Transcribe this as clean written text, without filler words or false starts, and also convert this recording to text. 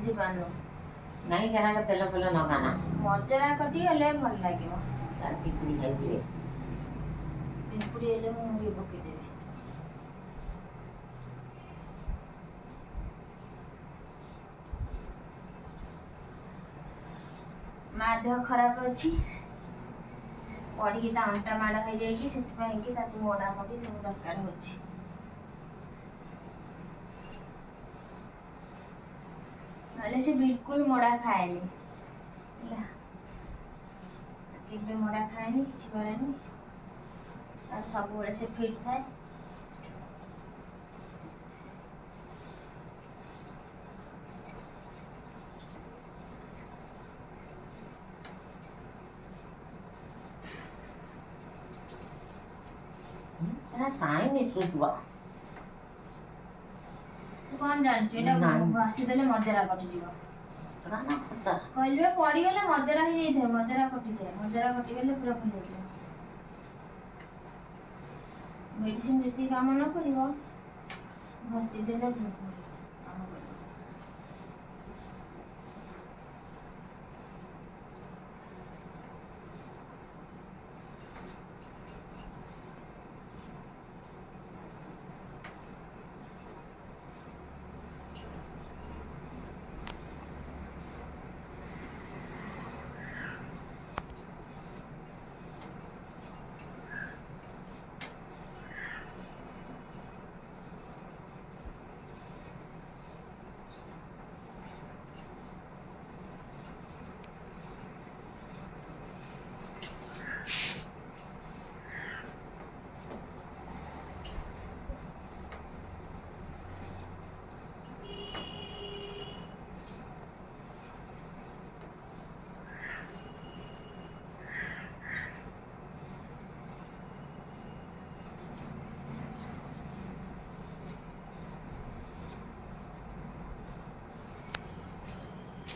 ବୁଝିପାରୁନୁ। नहीं कहना का तेल फेल न खाना ମଜରା କଟିଗଲେ ଭଲ ଲାଗିବ। तार पिकुड़ी खाइबे ପିମ୍ପୁଡ଼ି ହେଲେ ମୁଁ ଇଏ ପକେଇଦେବି। ମା ଦେହ ଖରାପ ଅଛି, ପଡ଼ିକି ତା ଅଣ୍ଟା ମାଡ଼ ହେଇଯାଇଛି, ସେଥିପାଇଁ କି ତାକୁ ମୋଡ଼ାମୋଡ଼ି ସବୁ ଦରକାର ହେଉଛି। ନହେଲେ ସେ ବିଲକୁଲ ମୋଡ଼ା ଖାଏନି ହେଲା, କେବେ ମୋଡ଼ା ଖାଏନି, କିଛି କରେନି, ତାର ସବୁବେଳେ ସେ ଫିଟ୍ ଥାଏ। टाइम सुचवा ତୁ କ'ଣ ଜାଣିଛୁ ଏଇଟା ଘଷିଦେଲେ ମଜରା କଟିଯିବ। କହିଲି ପଡ଼ିଗଲେ ମଜରା ହେଇଯାଇଥାଏ, ମଜରା କଟିଯାଏ, ମଜରା କଟିଗଲେ ପୁରା ଭଲ ହେଇଯିବ। ମେଡ଼ିସିନ ଯେତିକି କାମ ନ କରିବ ଘଷିଦେଲେ ଭଲ।